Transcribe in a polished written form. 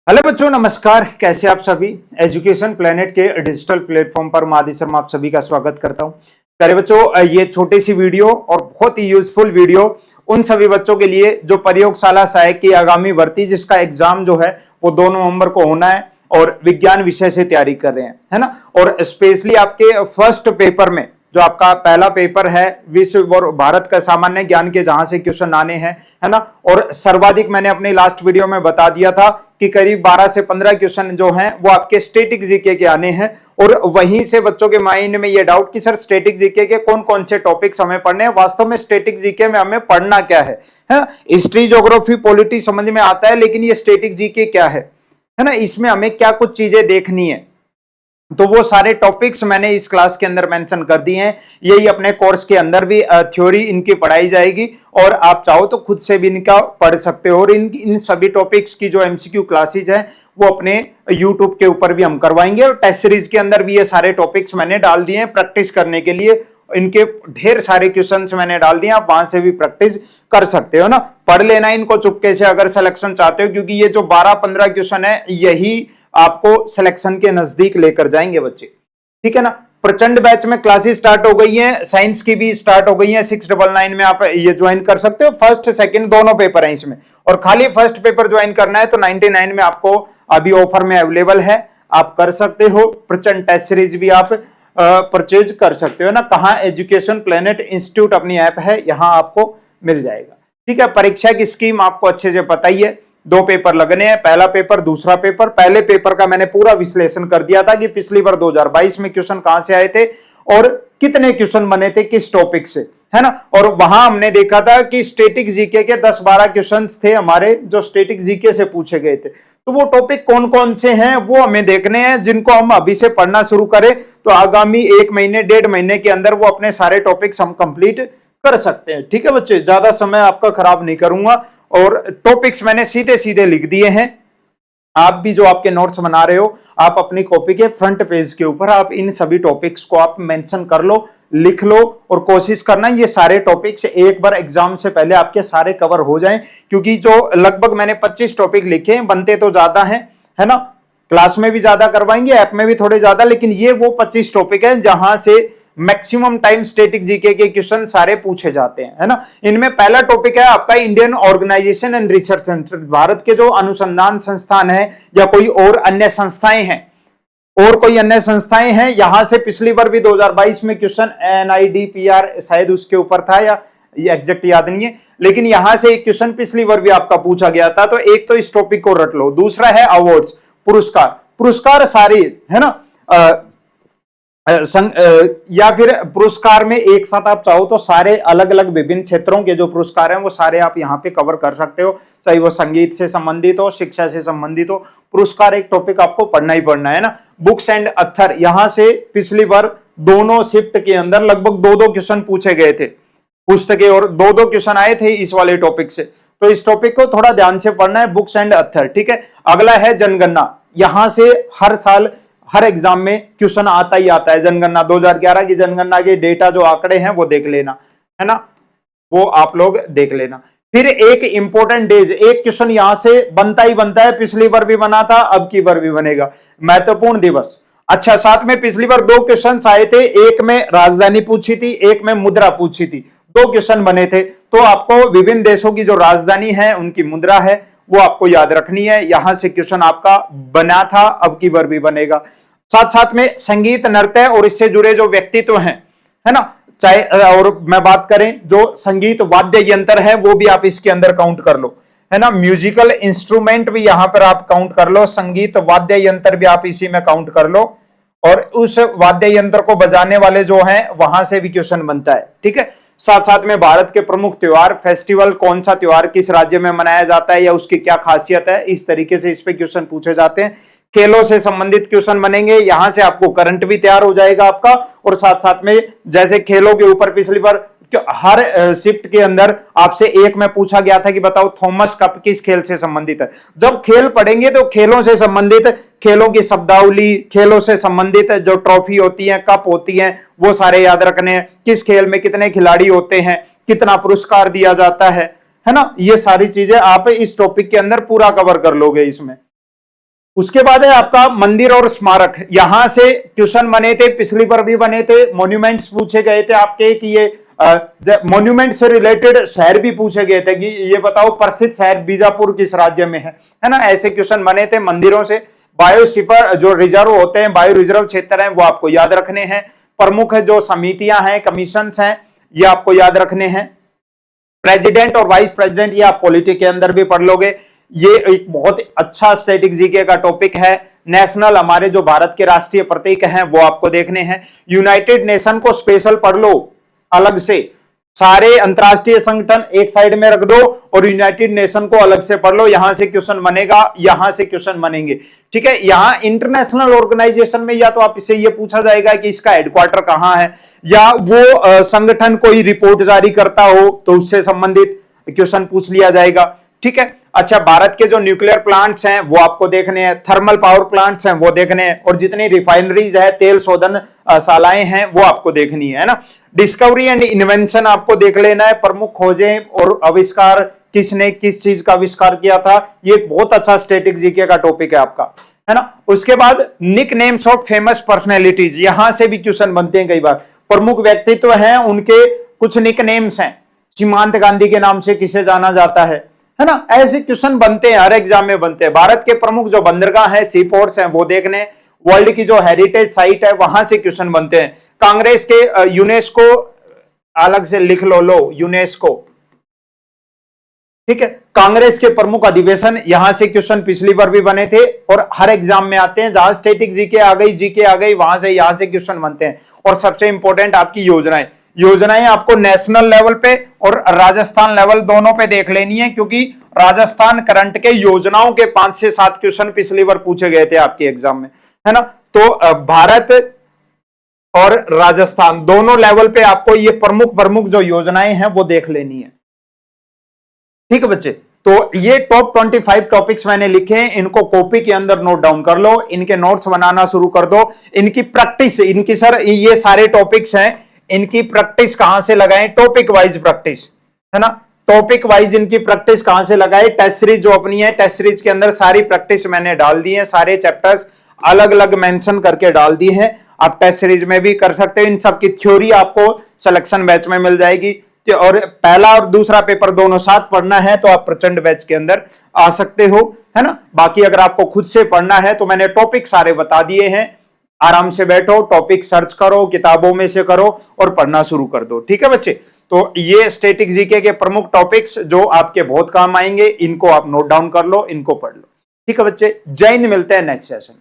Hello बच्चों, नमस्कार। कैसे आप सभी। एजुकेशन प्लेनेट के डिजिटल प्लेटफॉर्म पर मादी शर्मा आप सभी का स्वागत करता हूं। प्यारे बच्चों, ये छोटी सी वीडियो और बहुत ही यूजफुल वीडियो उन सभी बच्चों के लिए जो प्रयोगशाला सहायक की आगामी भर्ती जिसका एग्जाम जो है वो 2 नवंबर को होना है और विज्ञान विषय से तैयारी कर रहे हैं, है ना। और स्पेशली आपके फर्स्ट पेपर में जो आपका पहला पेपर है विश्व और भारत का सामान्य ज्ञान के, जहां से क्वेश्चन आने हैं, है ना। और सर्वाधिक मैंने अपने लास्ट वीडियो में बता दिया था कि करीब 12 से 15 क्वेश्चन जो हैं वो आपके स्टैटिक जीके के आने हैं। और वहीं से बच्चों के माइंड में ये डाउट कि सर स्टैटिक जीके के कौन कौन से टॉपिक्स हमें पढ़ने हैं। वास्तव में स्टैटिक जीके में हमें पढ़ना क्या है हिस्ट्री, ज्योग्राफी, पॉलिटी समझ में आता है, लेकिन ये स्टैटिक जीके क्या है ना, इसमें हमें क्या कुछ चीजें देखनी है। तो वो सारे टॉपिक्स मैंने इस क्लास के अंदर मेंशन कर दिए हैं। यही अपने कोर्स के अंदर भी थ्योरी इनकी पढ़ाई जाएगी और आप चाहो तो खुद से भी इनका पढ़ सकते हो। और इन सभी टॉपिक्स की जो एमसीक्यू क्लासेज है वो अपने यूट्यूब के ऊपर भी हम करवाएंगे। और टेस्ट सीरीज के अंदर भी ये सारे टॉपिक्स मैंने डाल दिए हैं प्रैक्टिस करने के लिए। इनके ढेर सारे क्वेश्चंस मैंने डाल दिए, आप वहां से भी प्रैक्टिस कर सकते हो ना। पढ़ लेना इनको चुपके से अगर सिलेक्शन चाहते हो, क्योंकि ये जो 12-15 क्वेश्चन है यही आपको सिलेक्शन के नजदीक लेकर जाएंगे बच्चे, ठीक है ना। प्रचंड बैच में क्लासेस स्टार्ट हो गई हैं, साइंस की भी स्टार्ट हो गई हैं। 699 में आप ये ज्वाइन कर सकते हो। फर्स्ट सेकंड दोनों पेपर हैं इसमें, और खाली फर्स्ट पेपर ज्वाइन करना है तो 99 में आपको अभी ऑफर में अवेलेबल है, आप कर सकते हो। प्रचंड टेस्ट सीरीज भी आप परचेज कर सकते हो ना। कहां? एजुकेशन प्लेनेट इंस्टीट्यूट अपनी ऐप है, यहां आपको मिल जाएगा, ठीक है। परीक्षा की स्कीम आपको अच्छे से पता ही है। 2 पेपर लगने हैं, पहला पेपर, दूसरा पेपर। पहले पेपर का मैंने पूरा विश्लेषण कर दिया था कि पिछली बार 2022 में क्वेश्चन कहां से आए थे और कितने क्वेश्चन बने थे किस टॉपिक से, है ना। और वहां हमने देखा था कि स्टैटिक जीके के 10-12 क्वेश्चंस थे हमारे जो स्टैटिक जीके से पूछे गए थे। तो वो टॉपिक कौन कौन से हैं वो हमें देखने हैं, जिनको हम अभी से पढ़ना शुरू करें तो आगामी 1 महीने 1.5 महीने के अंदर वो अपने सारे टॉपिक्स हम कंप्लीट कर सकते हैं, ठीक है बच्चे। ज्यादा समय आपका खराब नहीं करूंगा और टॉपिक्स मैंने सीधे सीधे लिख दिए हैं। आप भी जो आपके नोट्स बना रहे हो, आप अपनी कॉपी के फ्रंट पेज के ऊपर आप इन सभी टॉपिक्स को आप मेंशन कर लो, लिख लो, और कोशिश करना ये सारे टॉपिक्स एक बार एग्जाम से पहले आपके सारे कवर हो जाएं। क्योंकि जो लगभग मैंने 25 टॉपिक लिखे हैं, बनते तो ज्यादा हैं, है ना। क्लास में भी ज्यादा करवाएंगे, ऐप में भी थोड़े ज्यादा, लेकिन ये वो 25 टॉपिक है जहां से मैक्सिमम टाइम स्टैटिक जीके के क्वेश्चन सारे पूछे जाते हैं, है ना। इनमें पहला टॉपिक है आपका Indian organisation and research centre. Bharat के जो अनुसंधान संस्थान है या कोई और अन्य संस्थाएं हैं, यहां से पिछली बार भी 2022 में क्वेश्चन एनआईडीपीआर शायद उसके ऊपर था, या ये एग्जैक्ट याद नहीं है, लेकिन यहां से एक क्वेश्चन पिछली बार भी आपका पूछा गया था। तो एक तो इस टॉपिक को रट लो। दूसरा है अवार्ड्स, पुरस्कार सारे, है ना। या फिर पुरस्कार में एक साथ आप चाहो तो सारे अलग अलग विभिन्न क्षेत्रों के जो पुरस्कार हैं वो सारे आप यहाँ पे कवर कर सकते हो, चाहे वो संगीत से संबंधित हो, शिक्षा से संबंधित हो। पुरस्कार एक टॉपिक आपको पढ़ना ही पढ़ना है ना। बुक्स एंड अथर, यहां से पिछली बार दोनों शिफ्ट के अंदर लगभग 2-2 क्वेश्चन पूछे गए थे, पुस्तकें, और 2-2 क्वेश्चन आए थे इस वाले टॉपिक से। तो इस टॉपिक को थोड़ा ध्यान से पढ़ना है, बुक्स एंड अथर, ठीक है। अगला है जनगणना, यहां से हर साल हर एग्जाम में क्वेश्चन आता ही आता है। जनगणना 2011 की जनगणना के डेटा जो आंकड़े हैं वो देख लेना, है ना, वो आप लोग देख लेना। फिर एक इंपॉर्टेंट डेज, एक क्वेश्चन यहां से बनता ही बनता है, पिछली बार भी बना था, अब की बार भी बनेगा, महत्वपूर्ण दिवस। अच्छा, साथ में पिछली बार 2 क्वेश्चन आए थे, एक में राजधानी पूछी थी, एक में मुद्रा पूछी थी। 2 क्वेश्चन बने थे। तो आपको विभिन्न देशों की जो राजधानी है उनकी मुद्रा है वो आपको याद रखनी है। यहां से क्वेश्चन आपका बना था, अब की बार भी बनेगा। साथ साथ में संगीत, नृत्य और इससे जुड़े जो व्यक्तित्व हैं, है ना, चाहे, और मैं बात करें जो संगीत वाद्य यंत्र है वो भी आप इसके अंदर काउंट कर लो, है ना। म्यूजिकल इंस्ट्रूमेंट भी यहां पर आप काउंट कर लो, संगीत वाद्य यंत्र भी आप इसी में काउंट कर लो, और उस वाद्य यंत्र को बजाने वाले जो हैं वहां से भी क्वेश्चन बनता है, ठीक है। साथ साथ में भारत के प्रमुख त्योहार, फेस्टिवल, कौन सा त्योहार किस राज्य में मनाया जाता है या उसकी क्या खासियत है, इस तरीके से इस पे क्वेश्चन पूछे जाते हैं। खेलों से संबंधित क्वेश्चन बनेंगे, यहां से आपको करंट भी तैयार हो जाएगा आपका। और साथ साथ में जैसे खेलों के ऊपर पिछली बार हर शिफ्ट के अंदर आपसे एक में पूछा गया था कि बताओ थॉमस कप किस खेल से संबंधित है। जब खेल पढ़ेंगे तो खेलों से संबंधित, खेलों की शब्दावली, खेलों से संबंधित जो ट्रॉफी होती है, कप होती है, वो सारे याद रखने हैं। किस खेल में कितने खिलाड़ी होते हैं, कितना पुरस्कार दिया जाता है ना। ये सारी चीजें आप इस टॉपिक के अंदर पूरा कवर कर लोगे इसमें। उसके बाद है आपका मंदिर और स्मारक। यहां से क्वेश्चन बने थे, पिछली बार भी बने थे। मॉन्यूमेंट्स पूछे गए थे आपके कि ये मॉन्यूमेंट से रिलेटेड शहर भी पूछे गए थे कि ये बताओ प्रसिद्ध शहर बीजापुर किस राज्य में है ना। ऐसे क्वेश्चन बने थे। मंदिरों से बायोस्फीयर जो रिजर्व होते हैं, बायो रिजर्व क्षेत्र हैं, वो आपको याद रखने हैं। प्रमुख जो समितियां हैं, कमीशंस हैं, ये आपको याद रखने हैं। प्रेसिडेंट और वाइस प्रेसिडेंट ये आप पॉलिटिक्स के अंदर भी पढ़ लोगे। ये एक बहुत अच्छा स्टैटिक जीके का टॉपिक है। नेशनल हमारे जो भारत के राष्ट्रीय प्रतीक हैं वो आपको देखने हैं। यूनाइटेड नेशन को स्पेशल पढ़ लो अलग से, सारे अंतरराष्ट्रीय संगठन एक साइड में रख दो और यूनाइटेड नेशन को अलग से पढ़ लो। यहां से क्वेश्चन बनेगा, यहां से क्वेश्चन बनेंगे, ठीक है। यहां इंटरनेशनल ऑर्गेनाइजेशन में या तो आप इससे ये पूछा जाएगा कि इसका हेडक्वार्टर कहां है, या वो संगठन कोई रिपोर्ट जारी करता हो तो उससे संबंधित क्वेश्चन पूछ लिया जाएगा, ठीक है। अच्छा, भारत के जो न्यूक्लियर प्लांट्स हैं वो आपको देखने हैं, थर्मल पावर प्लांट्स हैं वो देखने हैं, और जितनी रिफाइनरीज है, तेल शोधन शालाएं हैं वो आपको देखनी है ना। डिस्कवरी एंड इन्वेंशन आपको देख लेना है। प्रमुख खोजें और आविष्कार, किसने किस चीज का आविष्कार किया था, ये एक बहुत अच्छा स्टैटिक जीके का टॉपिक है आपका, है ना। उसके बाद nick names of famous personalities, यहां से भी क्वेश्चन बनते हैं कई बार। प्रमुख व्यक्तित्व हैं, उनके कुछ निक नेम्स हैं। सीमांत गांधी के नाम से किसे जाना जाता है ना। ऐसे क्वेश्चन बनते हैं, हर एग्जाम में बनते हैं। भारत के प्रमुख जो बंदरगाह है, सी पोर्ट्स हैं, वो देखने। वर्ल्ड की जो हेरिटेज साइट है वहां से क्वेश्चन बनते हैं। कांग्रेस के यूनेस्को अलग से लिख लो यूनेस्को, ठीक है। कांग्रेस के प्रमुख अधिवेशन, यहां से क्वेश्चन पिछली बार भी बने थे और हर एग्जाम में आते हैं। जहां स्टैटिक जीके आ गई, जीके आ गई, वहां से यहां से क्वेश्चन बनते हैं। और सबसे इंपॉर्टेंट आपकी योजनाएं आपको नेशनल लेवल पे और राजस्थान लेवल दोनों पे देख लेनी है, क्योंकि राजस्थान करंट के योजनाओं के 5 से 7 क्वेश्चन पिछली बार पूछे गए थे आपके एग्जाम में, है ना। तो भारत और राजस्थान दोनों लेवल पे आपको ये प्रमुख जो योजनाएं हैं वो देख लेनी है, ठीक है बच्चे। तो ये टॉप 25 टॉपिक्स मैंने लिखे हैं, इनको कॉपी के अंदर नोट डाउन कर लो, इनके नोट्स बनाना शुरू कर दो। इनकी प्रैक्टिस, इनकी सर ये सारे टॉपिक्स हैं, इनकी प्रैक्टिस कहां से लगाएं, टॉपिक वाइज प्रैक्टिस, है ना। टॉपिक वाइज इनकी प्रैक्टिस कहां से लगाएं, टेस्ट सीरीज जो अपनी है, टेस्ट सीरीज के अंदर सारी प्रैक्टिस मैंने डाल दी है, सारे चैप्टर्स अलग अलग मेंशन करके डाल दी है। आप टेस्ट सीरीज में भी कर सकते हो। इन सब की थ्योरी आपको सिलेक्शन बैच में मिल जाएगी, और पहला और दूसरा पेपर दोनों साथ पढ़ना है तो आप प्रचंड बैच के अंदर आ सकते हो, है ना। बाकी अगर आपको खुद से पढ़ना है तो मैंने टॉपिक सारे बता दिए हैं। आराम से बैठो, टॉपिक सर्च करो, किताबों में से करो और पढ़ना शुरू कर दो, ठीक है बच्चे। तो ये स्टैटिक जीके के प्रमुख टॉपिक्स जो आपके बहुत काम आएंगे, इनको आप नोट डाउन कर लो, इनको पढ़ लो, ठीक है बच्चे। जय हिंद, मिलते हैं नेक्स्ट सेशन।